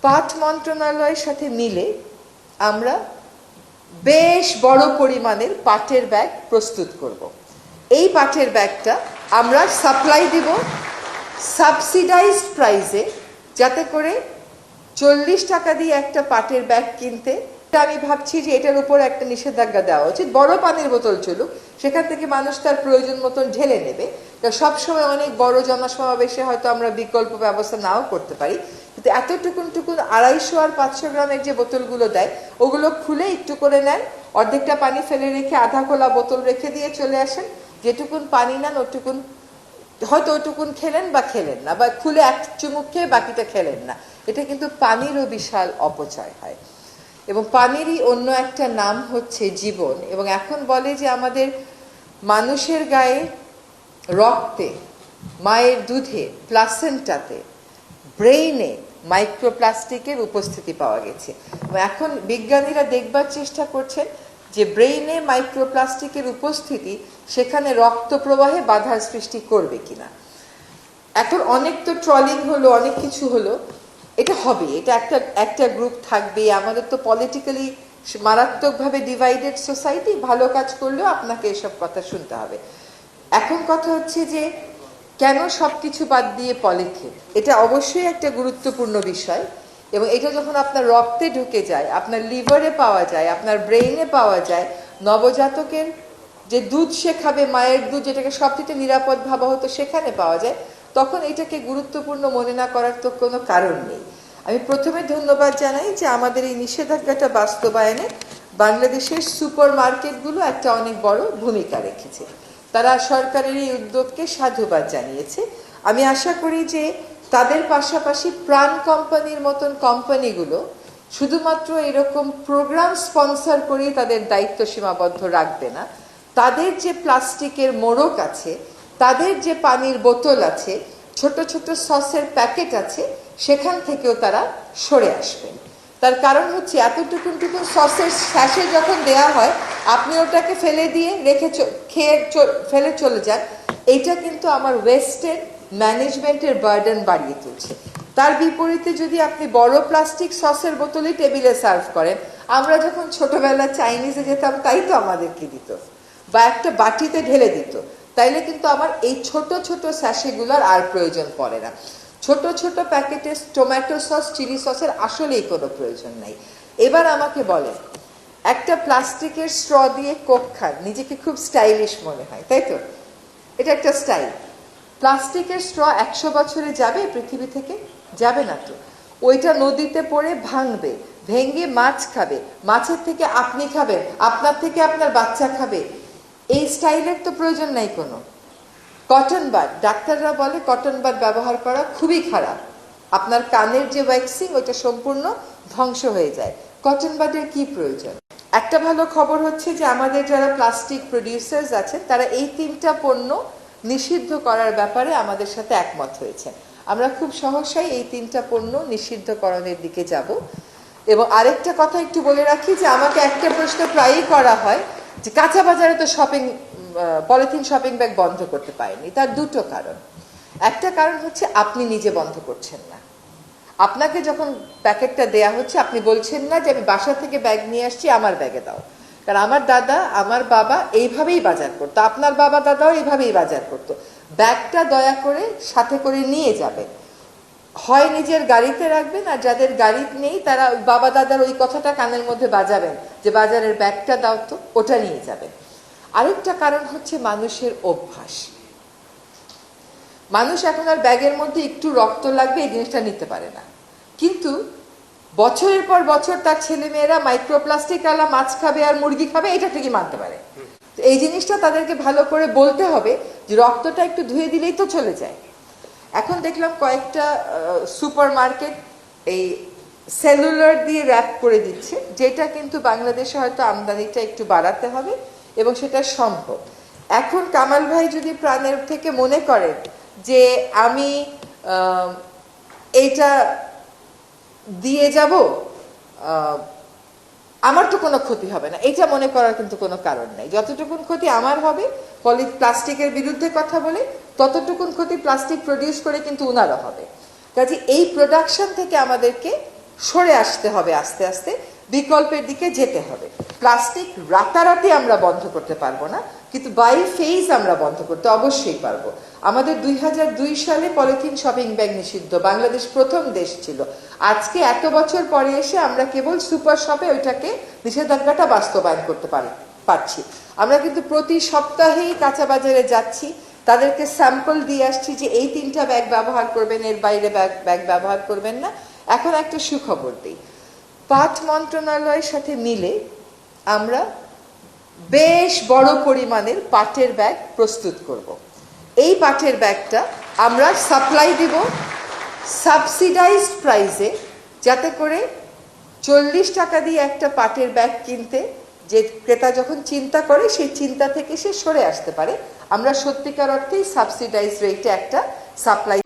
পাট মন্ত্রণালয়ের সাথে মিলে আমরা বেশ বড় পরিমাণের পাটের ব্যাগ প্রস্তুত করব। এই পাটের ব্যাগটা আমরা সাপ্লাই দিব সাবসিডাইজড প্রাইসে, যাতে করে 40 টাকা দিয়ে একটা পাটের ব্যাগ কিনতে, আমি ভাবছি যে এটার উপর একটা নিষেধাজ্ঞা দেওয়া উচিত। বড় পানির বোতল চলুক, সেখান থেকে মানুষ তার প্রয়োজন মতন ঢেলে নেবে। তা সবসময় অনেক বড় জনসমাবেশে হয়তো আমরা বিকল্প ব্যবস্থা নাও করতে পারি, কিন্তু এতটুকুন 250 আর 500 গ্রামের যে বোতলগুলো দেয়, ওগুলো খুলে একটু করে নেন, অর্ধেকটা পানি ফেলে রেখে আধা খোলা বোতল রেখে দিয়ে চলে আসেন। যেটুকুন পানি নেন ওটুকুন হয়তো ওটুকুন খেলেন বা খেলেন না, বা খুলে এক চুমুক খেয়ে বাকিটা খেলেন না। এটা কিন্তু পানিরও বিশাল অপচয় হয়, এবং পানিরই অন্য একটা নাম হচ্ছে জীবন। এবং এখন বলে যে আমাদের মানুষের গায়ে, রক্তে, মায়ের দুধে, প্লাসেন্টাতে, ব্রেইনে মাইক্রোপ্লাস্টিকের উপস্থিতি পাওয়া গেছে। এখন বিজ্ঞানীরা দেখবার চেষ্টা করছেন যে ব্রেইনে মাইক্রোপ্লাস্টিকের উপস্থিতি সেখানে রক্ত প্রবাহে বাধার সৃষ্টি করবে কিনা। এখন অনেক তো ট্রলিং হলো, অনেক কিছু হলো, এটা হবে, এটা একটা গ্রুপ থাকবে। আমাদের তো পলিটিক্যালি মারাত্মকভাবে ডিভাইডেড সোসাইটি, ভালো কাজ করলেও আপনাকে এসব কথা শুনতে হবে। এখন কথা হচ্ছে যে কেন সবকিছু বাদ দিয়ে পলিথিন? এটা অবশ্যই একটা গুরুত্বপূর্ণ বিষয়, এবং এটা যখন আপনার রক্তে ঢুকে যায়, আপনার লিভারে পাওয়া যায়, আপনার ব্রেইনে পাওয়া যায়, নবজাতকের যে দুধ সে খাবে, মায়ের দুধ যেটাকে সবথেকে নিরাপদ ভাবা হতো, সেখানে পাওয়া যায়, তখন এটাকে গুরুত্বপূর্ণ মনে না করার তো কোনো কারণ নেই। আমি প্রথমে ধন্যবাদ জানাই যে আমাদের এই নিষেধাজ্ঞাটা বাস্তবায়নে বাংলাদেশের সুপার মার্কেটগুলো একটা অনেক বড় ভূমিকা রেখেছে। তারা সরকারের এই উদ্যোগকে সাধুবাদ জানিয়েছে। আমি আশা করি যে তাদের পাশাপাশি প্রাণ কোম্পানির মতন কোম্পানিগুলো শুধুমাত্র এরকম প্রোগ্রাম স্পন্সর করেই তাদের দায়িত্ব সীমাবদ্ধ রাখবে না। তাদের যে প্লাস্টিকের মোড়ক আছে, তাদের যে পানির বোতল আছে, ছোট ছোট সসের প্যাকেট আছে, সেখান থেকেও তারা সরে আসবেন। তার কারণ হচ্ছে এতটুকুন সসের স্যাশে যখন দেয়া হয়, আপনি ওটাকে ফেলে দিয়ে রেখে খেয়ে ফেলে চলে যান, এইটা কিন্তু আমার ওয়েস্টের ম্যানেজমেন্টের বার্ডেন বাড়িয়ে তুলছে। তার বিপরীতে যদি আপনি বড় প্লাস্টিক সসের বোতলে টেবিলে সার্ভ করেন, আমরা যখন ছোটবেলা চাইনিজে যেতাম তাই তো আমাদেরকে দিত, বা একটা বাটিতে ঢেলে দিত, তাইলে কিন্তু আমার এই ছোট ছোট স্যাশেগুলোর আর প্রয়োজন পড়ে না। ছোট ছোট প্যাকেটে টমেটো সস, চিলি সসের আসলেই কোনো প্রয়োজন নাই। এবার আমাকে বলেন, একটা প্লাস্টিকের স্ট্র দিয়ে কোক খান, নিজেকে খুব স্টাইলিশ মনে হয়, তাই তো? এটা একটা স্টাইল। প্লাস্টিকের স্ট্র 100 বছরে যাবে পৃথিবী থেকে? যাবে না তো। ওইটা নদীতে পড়ে ভাঙবে, ভেঙে মাছ খাবে, মাছের থেকে আপনি খাবেন, আপনার থেকে আপনার বাচ্চা খাবে। এই স্টাইলের তো প্রয়োজন নাই কোনো। কটন বাড, ডাক্তাররা বলে কটন বাড ব্যবহার করা খুবই খারাপ, আপনার কানের যে ওয়্যাক্সিং ওইটা সম্পূর্ণ ধ্বংস হয়ে যায়। কটন বাডের কি প্রয়োজন? একটা ভালো খবর হচ্ছে যে আমাদের যারা প্লাস্টিক প্রডিউসার্স আছেন, তারা এই 3টা পণ্য নিষিদ্ধ করার ব্যাপারে আমাদের সাথে একমত হয়েছে। আমরা খুব সহসাই এই 3টা পণ্য নিষিদ্ধকরণের দিকে যাব। এবং আরেকটা কথা একটু বলে রাখি যে আমাকে একটা প্রশ্ন প্রায়ই করা হয় যে কাঁচা বাজারে তো পলিথিন শপিং ব্যাগ বন্ধ করতে পারেনি। তার 2টো কারণ। একটা কারণ হচ্ছে আপনি নিজে বন্ধ করছেন না। আপনাকে যখন প্যাকেটটা দেয়া হচ্ছে, আপনি বলছেন না যে আমি বাসা থেকে ব্যাগ নিয়ে আসছি, আমার ব্যাগে দাও। কারণ আমার দাদা, আমার বাবা এইভাবেই বাজার করতো, আপনার বাবা দাদাও এইভাবেই বাজার করতো। ব্যাগটা দয়া করে সাথে করে নিয়ে যাবেন, হয় নিজের গাড়িতে রাখবেন, আর যাদের গাড়ি নেই তারা বাবা দাদার ওই কথাটা কানের মধ্যে বাজাবেন যে বাজারের ব্যাগটা দাও তো, ওটা নিয়ে যাবেন। আরেকটা কারণ হচ্ছে মানুষের অভ্যাস। মানুষ এখন আর ব্যাগের মধ্যে একটু রক্ত লাগবে এই জিনিসটা নিতে পারে না, কিন্তু বছরের পর বছর তার ছেলে মেয়েরা মাইক্রোপ্লাস্টিক আলা মাছ খাবে আর মুরগি খাবে, এটা ঠিকই মানতে পারে। এই জিনিসটা তাদেরকে ভালো করে বলতে হবে যে রক্তটা একটু ধুয়ে দিলেই তো চলে যায়। এখন দেখলাম কয়েকটা সুপার মার্কেট এই সেলুলার দিয়ে র্যাপ করে দিচ্ছে, যেটা কিন্তু বাংলাদেশে হয়তো আমদানিটা একটু বাড়াতে হবে, এবং সেটা সম্ভব। এখন কামাল ভাই যদি প্রাণের থেকে মনে করেন যে আমি এইটা দিয়ে যাব, আমার তো কোনো ক্ষতি হবে না, এটা মনে করার কিন্তু কোনো কারণ নাই। যতটুকুন ক্ষতি আমার হবে প্লাস্টিকের বিরুদ্ধে কথা বলে, ততটুকুন ক্ষতি প্লাস্টিক প্রডিউস করে কিন্তু উনারও হবে। কাজে এই প্রোডাকশন থেকে আমাদেরকে সরে আসতে হবে, আস্তে আস্তে বিকল্পের দিকে যেতে হবে। প্লাস্টিক রাতারাতি আমরা বন্ধ করতে পারবো না, কিন্তু বাই ফেজ আমরা বন্ধ করতে অবশ্যই পারবো। আমাদের 2002 সালে পলিথিন শপিং ব্যাগ নিষিদ্ধ, বাংলাদেশ প্রথম দেশ ছিল। আজকে এত বছর পরে এসে আমরা কেবল সুপার শপে ওইটাকে নিষেধাজ্ঞাটা বাস্তবায়ন করতে পারছি। আমরা কিন্তু প্রতি সপ্তাহেই কাঁচা বাজারে যাচ্ছি, তাদেরকে স্যাম্পল দিয়ে আসছি যে এই 3টা ব্যাগ ব্যবহার করবেন, এর বাইরে ব্যাগ ব্যবহার করবেন না। এখন একটা সুখবর দিই, পাট মন্ত্রণালয়ের সাথে মিলে আমরা বেশ বড় পরিমাণের পাটের ব্যাগ প্রস্তুত করব। এই পাটের ব্যাগটা আমরা সাপ্লাই দিব সাবসিডাইজড প্রাইসে, যাতে করে 40 টাকা দিয়ে একটা পাটের ব্যাগ কিনতে যে ক্রেতা যখন চিন্তা করে, সেই চিন্তা থেকে সে সরে আসতে পারে। আমরা সত্যিকার অর্থেই সাবসিডাইজড রেটে একটা সাপ্লাই